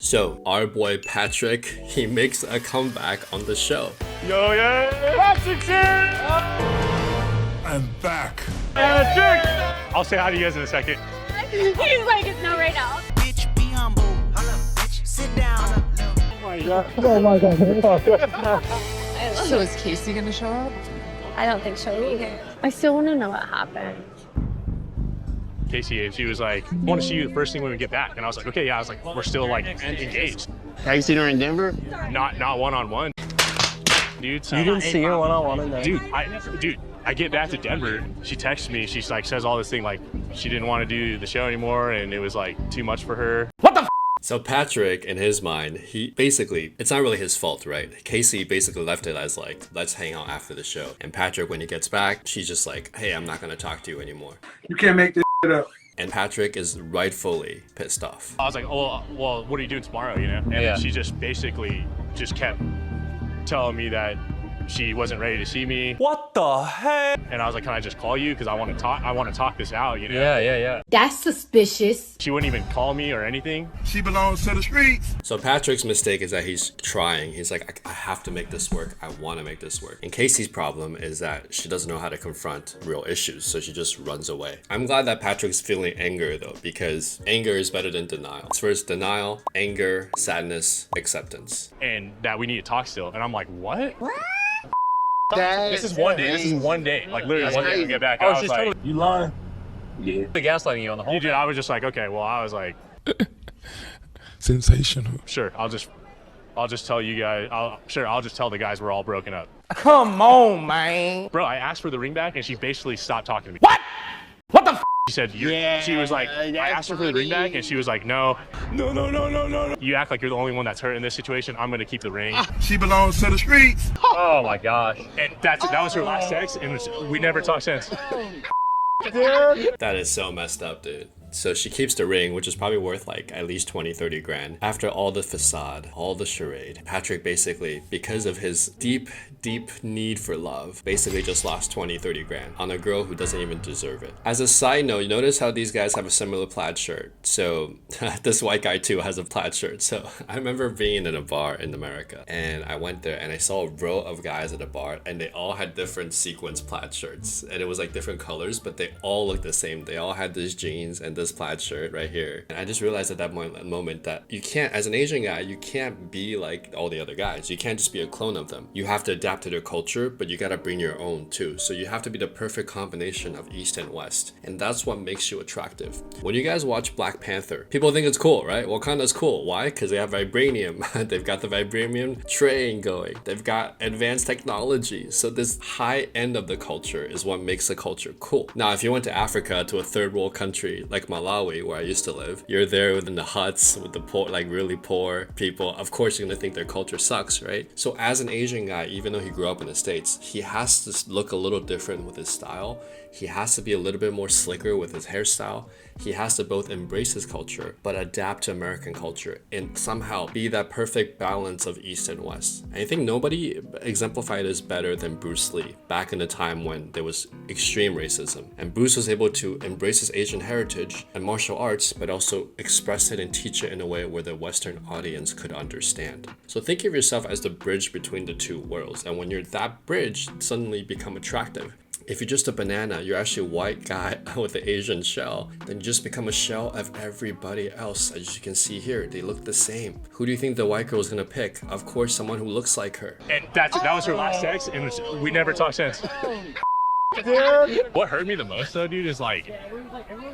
So our boy Patrick, he makes a comeback on the show. Yo, yeah, Patrick's here! I'm back. Patrick! I'll say hi to you guys in a second. He's like, it's no right now. Bitch, be humble. Bitch, sit down. Oh my god. Oh my god. So is Casey gonna show up? I don't think she'll be here. I still want to know what happened. Casey, and she was like, I want to see you the first thing when we get back. And I was like, okay, yeah. I was like, we're still like engaged. Have you seen her in Denver? Not one-on-one. Dude, so You didn't see her one-on-one in there? Dude, I get back to Denver. She texts me. She's like, says all this thing like she didn't want to do the show anymore, and it was like too much for her. What the? So Patrick, in his mind, he basically, it's not really his fault, right? Casey basically left it as like, let's hang out after the show. And Patrick, when he gets back, she's just like, hey, I'm not gonna talk to you anymore. You can't make this shit up. And Patrick is rightfully pissed off. I was like, oh, well, what are you doing tomorrow? You know? And Yeah. she just basically just kept telling me that she wasn't ready to see me. What the heck? And I was like, can I just call you? Because I want to talk this out, you know? Yeah. That's suspicious. She wouldn't even call me or anything. She belongs to the streets. So Patrick's mistake is that he's trying. He's like, I have to make this work. I want to make this work. And Casey's problem is that she doesn't know how to confront real issues, so she just runs away. I'm glad that Patrick's feeling anger though, because anger is better than denial. It's first denial, anger, sadness, acceptance. And that we need to talk still. And I'm like, what? That This is one day. This is one day. Like literally one day we get back. I was like, You lying? Yeah. The gaslighting you on the whole. dude, I was just like, okay, well, I was like, Sensational. sure, I'll just tell you guys. I'll just tell the guys we're all broken up. Come on, man. Bro, I asked for the ring back and she basically stopped talking to me. What? What the f? She said, she was like, I asked her for the ring back and she was like, no. You act like you're the only one that's hurt in this situation. I'm gonna keep the ring. She belongs to the streets. Oh my gosh. And that was her last text and we never talked since. That is so messed up, dude. So she keeps the ring, which is probably worth like at least 20, 30 grand. After all the facade, all the charade, Patrick basically, because of his deep need for love, basically just lost 20, 30 grand on a girl who doesn't even deserve it. As a side note, you notice how these guys have a similar plaid shirt. So this white guy too has a plaid shirt. So I remember being in a bar in America and I went there and I saw a row of guys at a bar and they all had different sequence plaid shirts. And it was like different colors, but they all looked the same. They all had these jeans and this plaid shirt right here. And I just realized at that moment that you can't, as an Asian guy, you can't be like all the other guys. You can't just be a clone of them. You have to adapt to their culture, but you gotta bring your own too. So you have to be the perfect combination of East and West. And that's what makes you attractive. When you guys watch Black Panther, people think it's cool, right? Wakanda's cool. Why? Because they have vibranium. They've got the vibranium train going. They've got advanced technology. So this high end of the culture is what makes the culture cool. Now, if you went to Africa, to a third world country like Malawi, where I used to live, you're there within the huts with the poor, like really poor people. Of course, you're gonna think their culture sucks, right? So as an Asian guy, even though he grew up in the States, he has to look a little different with his style. He has to be a little bit more slicker with his hairstyle. He has to both embrace his culture, but adapt to American culture and somehow be that perfect balance of East and West. And I think nobody exemplified this better than Bruce Lee back in the time when there was extreme racism. And Bruce was able to embrace his Asian heritage and martial arts, but also express it and teach it in a way where the Western audience could understand. So think of yourself as the bridge between the two worlds. And when you're that bridge, suddenly become attractive. If you're just a banana, you're actually a white guy with an Asian shell, then you just become a shell of everybody else. As you can see here, they look the same. Who do you think the white girl is gonna pick? Of course, someone who looks like her. And that was her last text and we never talked since. What hurt me the most though, dude, is like,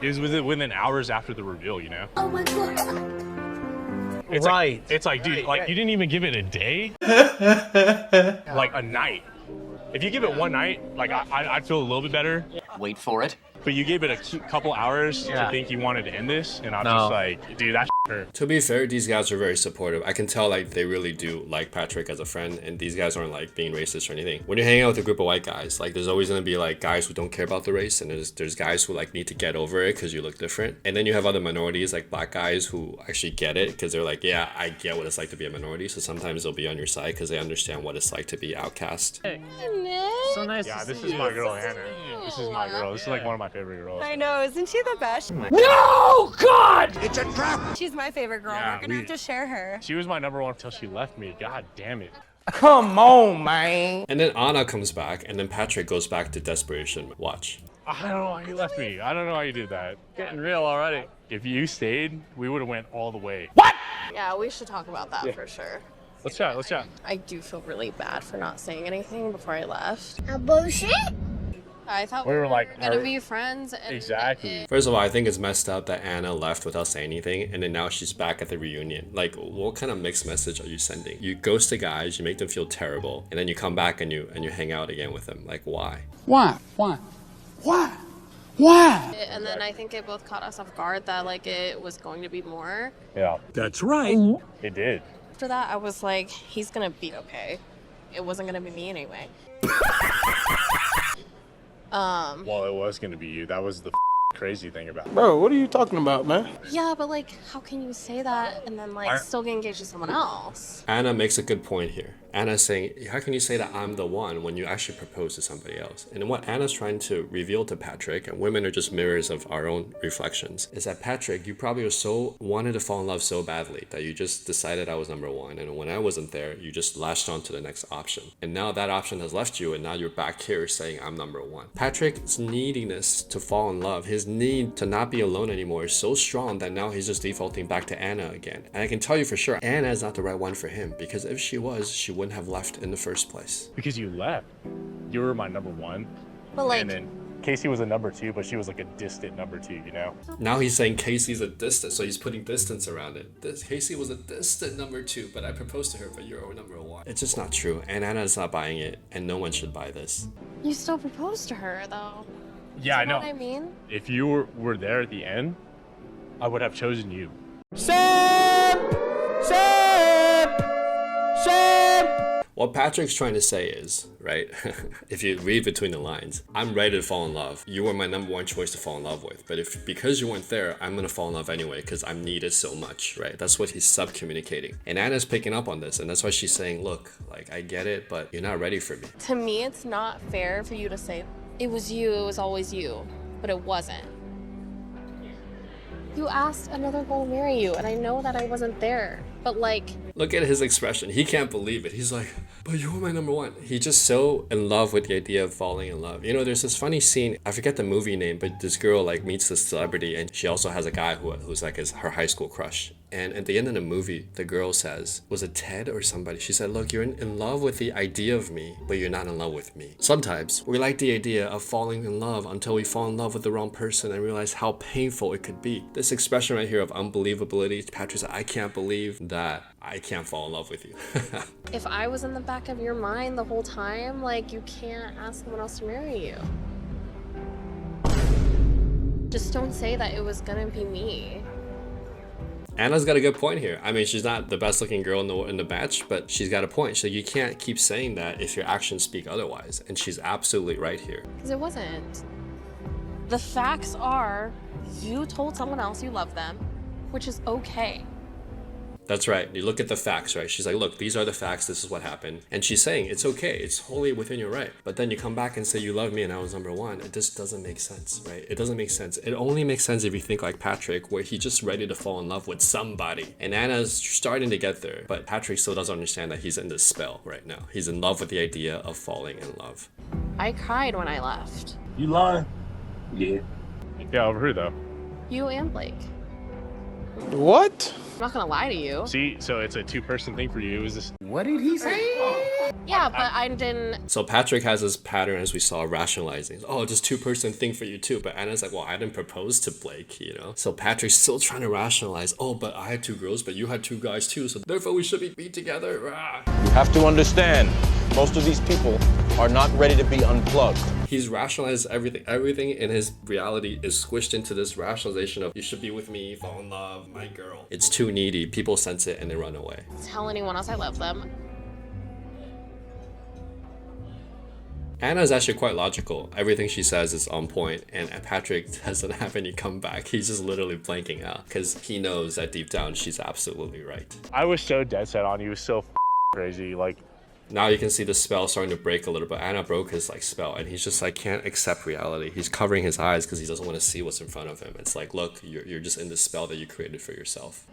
within hours after the reveal, you know? Oh my god. It's Right. Like, it's like, dude, like you didn't even give it a day? Like a night. If you give it one night, like I'd feel a little bit better. Wait for it. But you gave it a couple hours to think you wanted to end this, and I'm just like, dude, that hurt. To be fair, these guys are very supportive. I can tell like they really do like Patrick as a friend, and these guys aren't like being racist or anything. When you're hanging out with a group of white guys, like there's always gonna be like guys who don't care about the race, and there's guys who like need to get over it because you look different. And then you have other minorities like black guys who actually get it because they're like, yeah, I get what it's like to be a minority. So sometimes they'll be on your side because they understand what it's like to be outcast. So nice. Yeah, this is my girl Hannah. This is my girl. This is like one of my favorite girls. I know, isn't she the best? No, God! It's a trap. She's my favorite girl. Yeah, We're gonna have to share her. She was my number one until she left me. God damn it. Come on, man. And then Anna comes back, and then Patrick goes back to desperation. Watch. I don't know why you left me. I don't know why you did that. Getting real already. If you stayed, we would have went all the way. Yeah, we should talk about that for sure. Let's chat. Let's chat. I do feel really bad for not saying anything before I left. Bullshit? I thought We were like, gonna be friends. And exactly. First of all, I think it's messed up that Anna left without saying anything, and then now she's back at the reunion. Like, what kind of mixed message are you sending? You ghost the guys, you make them feel terrible, and then you come back and you hang out again with them. Like, why? Why? Why? Why? Why? And then I think it both caught us off guard that like it was going to be more. Yeah, That's right. it did. After that, I was like, he's gonna be okay. It wasn't gonna be me anyway. Well, it was gonna be you. That was the crazy thing about it. Bro, what are you talking about, man? Yeah, but like, how can you say that and then like still get engaged to someone else? Anna makes a good point here. Anna's saying, how can you say that I'm the one when you actually propose to somebody else? And what Anna's trying to reveal to Patrick, and women are just mirrors of our own reflections, is that Patrick, you probably wanted to fall in love so badly that you just decided I was number one. And when I wasn't there, you just latched on to the next option. And now that option has left you, and now you're back here saying I'm number one. Patrick's neediness to fall in love, his need to not be alone anymore is so strong that now he's just defaulting back to Anna again. And I can tell you for sure, Anna is not the right one for him, because if she was, she wouldn't have left in the first place. Because you left. You were my number one. But like, And then Casey was a number two, but she was like a distant number two, you know? Now he's saying Casey's a distant, so he's putting distance around it. Casey was a distant number two, but I proposed to her, but you're number one. It's just not true, and Anna's not buying it, and no one should buy this. you still proposed to her though. Yeah, I You know know. what I mean? If you were there at the end, I would have chosen you. What Patrick's trying to say is, right, if you read between the lines, I'm ready to fall in love. You were my number one choice to fall in love with. But because you weren't there, I'm going to fall in love anyway because I'm needed so much, right? That's what he's sub-communicating. And Anna's picking up on this. And that's why she's saying, look, like, I get it, but you're not ready for me. To me, it's not fair for you to say, it was you, it was always you, but it wasn't. You asked another girl to marry you, and I know that I wasn't there, but like... Look at his expression. He can't believe it. He's like, but you were my number one. He's just so in love with the idea of falling in love. You know, there's this funny scene, I forget the movie name, but this girl like meets this celebrity and she also has a guy who's like her high school crush. And at the end of the movie, the girl says, was it Ted or somebody? She said, look, you're in love with the idea of me, but you're not in love with me. Sometimes we like the idea of falling in love until we fall in love with the wrong person and realize how painful it could be. This expression right here of unbelievability, Patrick said, I can't believe that I can't fall in love with you. If I was in the back of your mind the whole time, like, you can't ask someone else to marry you. Just don't say that it was gonna be me. Anna's got a good point here. I mean, she's not the best looking girl in the batch, but she's got a point. So you can't keep saying that if your actions speak otherwise. And she's absolutely right here. Because it wasn't. The facts are, you told someone else you love them, which is okay. That's right. You look at the facts, right? She's like, look, these are the facts. This is what happened. And she's saying, it's okay. It's wholly within your right. But then you come back and say you love me and I was number one. It just doesn't make sense, right? It doesn't make sense. It only makes sense if you think like Patrick, where he's just ready to fall in love with somebody. And Anna's starting to get there. But Patrick still doesn't understand that he's in this spell right now. He's in love with the idea of falling in love. I cried when I left. You lying? Yeah. Yeah, over here though. You and Blake. What? I'm not gonna lie to you. See, so it's a two-person thing for you. Is this? What did he say? Yeah, but I didn't. So Patrick has this pattern, as we saw, rationalizing. Oh, just two-person thing for you too. But Anna's like, well, I didn't propose to Blake, you know? So Patrick's still trying to rationalize. Oh, but I had two girls, but you had two guys too. So therefore we should be together. Rah. You have to understand, most of these people are not ready to be unplugged. He's rationalized everything. Everything in his reality is squished into this rationalization of you should be with me, fall in love, my girl. It's too needy. People sense it and they run away. Tell anyone else I love them. Anna's actually quite logical. Everything she says is on point, and Patrick doesn't have any comeback. He's just literally blanking out because he knows that deep down she's absolutely right. I was so dead set on you. It was so crazy. Like, Now you can see the spell starting to break a little bit. Anna broke his like spell, and he's just like can't accept reality. He's covering his eyes because he doesn't want to see what's in front of him. It's like, look, you're just in this spell that you created for yourself.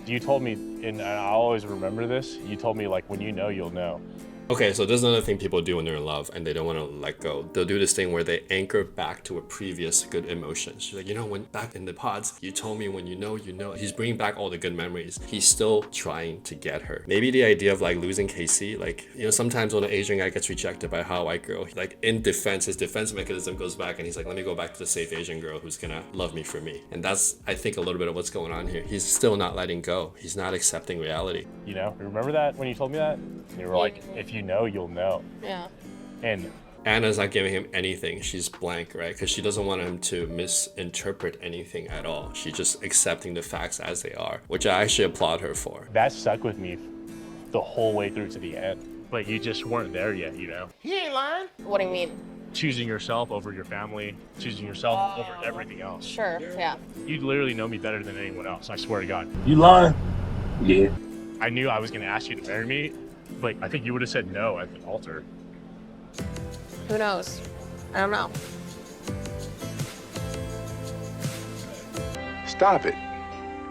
You told me, and I'll always remember this, you told me like, when you know, you'll know. Okay, so there's another thing people do when they're in love and they don't want to let go. They'll do this thing where they anchor back to a previous good emotion. She's like, you know, when back in the pods, you told me when you know, you know. He's bringing back all the good memories. He's still trying to get her. Maybe the idea of like losing Casey, like, you know, sometimes when an Asian guy gets rejected by a hot white girl, like in defense, his defense mechanism goes back and he's like, let me go back to the safe Asian girl who's gonna love me for me. And that's, I think, a little bit of what's going on here. He's still not letting go. He's not accepting reality. You know, remember that when you told me that? You were like, if you know, you'll know. Yeah. And Anna's not giving him anything. She's blank, right? Because she doesn't want him to misinterpret anything at all. She's just accepting the facts as they are, which I actually applaud her for. that stuck with me the whole way through to the end. But you just weren't there yet, you know? He ain't lying. What do you mean? Choosing yourself over your family, choosing yourself over everything else. Sure, yeah. You literally know me better than anyone else, I swear to God. You lying? Yeah. I knew I was gonna ask you to marry me, but I think you would have said no at the altar. Who knows? I don't know. Stop it.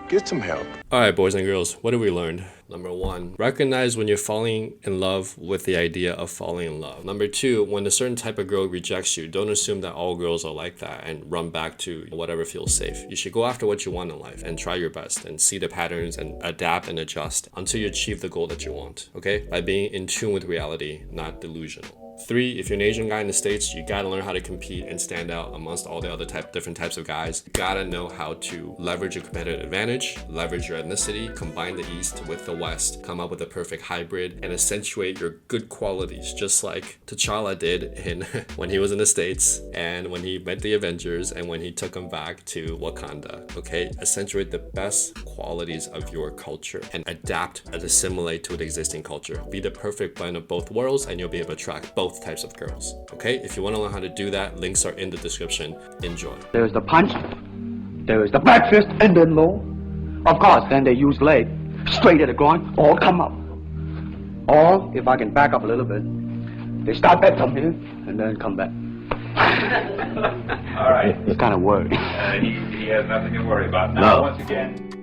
Get some help. Alright, boys and girls, what have we learned? Number 1, recognize when you're falling in love with the idea of falling in love. Number 2, when a certain type of girl rejects you, don't assume that all girls are like that and run back to whatever feels safe. You should go after what you want in life and try your best and see the patterns and adapt and adjust until you achieve the goal that you want, okay? By being in tune with reality, not delusional. 3, if you're an Asian guy in the States, you gotta learn how to compete and stand out amongst all the other different types of guys. You gotta know how to leverage your competitive advantage, leverage your ethnicity, combine the East with the West, come up with a perfect hybrid, and accentuate your good qualities, just like T'Challa did in when he was in the States and when he met the Avengers and when he took them back to Wakanda, okay? Accentuate the best qualities of your culture and adapt and assimilate to the existing culture. Be the perfect blend of both worlds and you'll be able to attract both types of girls, okay? If you want to learn how to do that, links are in the description. Enjoy. There is the punch, there is the back fist, and then low. Of course, then they use leg, straight at the groin, or come up. Or, if I can back up a little bit, they start back from here, and then come back. All right. It's kind of worried. He has nothing to worry about. Now, once again,